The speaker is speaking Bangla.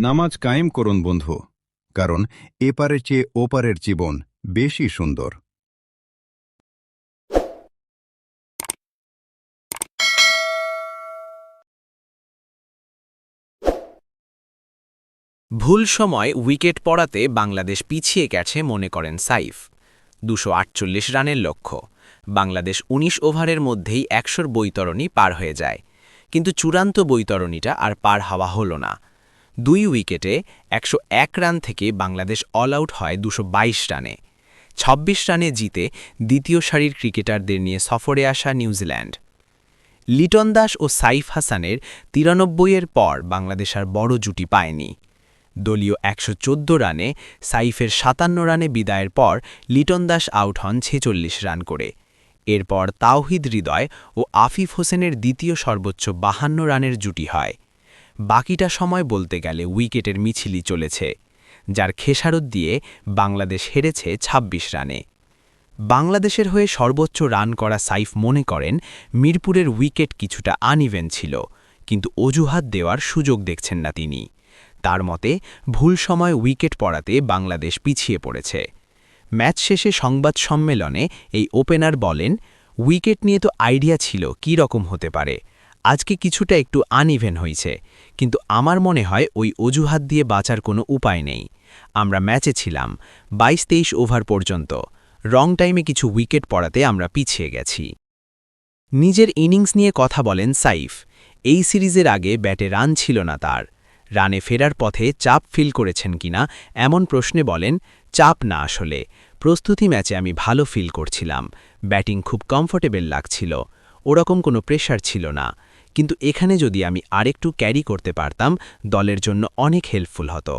নামাজ কায়েম করুন বন্ধু, কারণ এপারের চেয়ে ওপারের জীবন বেশি সুন্দর। ভুল সময় উইকেট পড়াতে বাংলাদেশ পিছিয়ে গেছে মনে করেন সাইফ। ২৪৮ রানের লক্ষ্য। বাংলাদেশ ১৯ ওভারের মধ্যেই ১০০ বৈতরণী পার হয়ে যায়, কিন্তু চূড়ান্ত বৈতরণীটা আর পার হওয়া হল না। ২ উইকেটে ১০১ রান থেকে বাংলাদেশ অল আউট হয় ২২২ রানে। ২৬ রানে জিতে দ্বিতীয় সারির ক্রিকেটারদের নিয়ে সফরে আসা নিউজিল্যান্ড। লিটন দাস ও সাইফ হাসানের ৯৩-এর পর বাংলাদেশ আর বড় জুটি পায়নি। দলীয় ১১৪ রানে সাইফের ৫৭ রানে বিদায়ের পর লিটন দাস আউট হন ৪৬ রান করে। এরপর তাওহিদ হৃদয় ও আফিফ হোসেনের দ্বিতীয় সর্বোচ্চ ৫২ রানের জুটি হয়। বাকিটা সময় বলতে গেলে উইকেটের মিছিলই চলেছে, যার খেসারত দিয়ে বাংলাদেশ হেরেছে ২৬ রানে। বাংলাদেশের হয়ে সর্বোচ্চ রান করা সাইফ মনে করেন মিরপুরের উইকেট কিছুটা আনইভেন ছিল, কিন্তু অজুহাত দেওয়ার সুযোগ দেখছেন না তিনি। তার মতে ভুল সময় উইকেট পড়াতে বাংলাদেশ পিছিয়ে পড়েছে। ম্যাচ শেষে সংবাদ সম্মেলনে এই ওপেনার বলেন, উইকেট নিয়ে তো আইডিয়া ছিল কী রকম হতে পারে, আজকে কিছুটা একটু আনইভেন হয়েছে, কিন্তু আমার মনে হয় ওই অজুহাত দিয়ে বাঁচার কোনো উপায় নেই। আমরা ম্যাচে ছিলাম ২২-২৩ ওভার পর্যন্ত, রং টাইমে কিছু উইকেট পড়াতে আমরা পিছিয়ে গেছি। নিজের ইনিংস নিয়ে কথা বলেন সাইফ। এই সিরিজের আগে ব্যাটে রান ছিল না তার। রানে ফেরার পথে চাপ ফিল করেছেন কিনা এমন প্রশ্নে বলেন, চাপ না, আসলে প্রস্তুতি ম্যাচে আমি ভালো ফিল করছিলাম, ব্যাটিং খুব কমফোর্টেবল লাগছিল, ওরকম কোনো প্রেশার ছিল না, কিন্তু এখানে যদি আমি আরেকটু ক্যারি করতে পারতাম দলের জন্য অনেক হেল্পফুল হতো।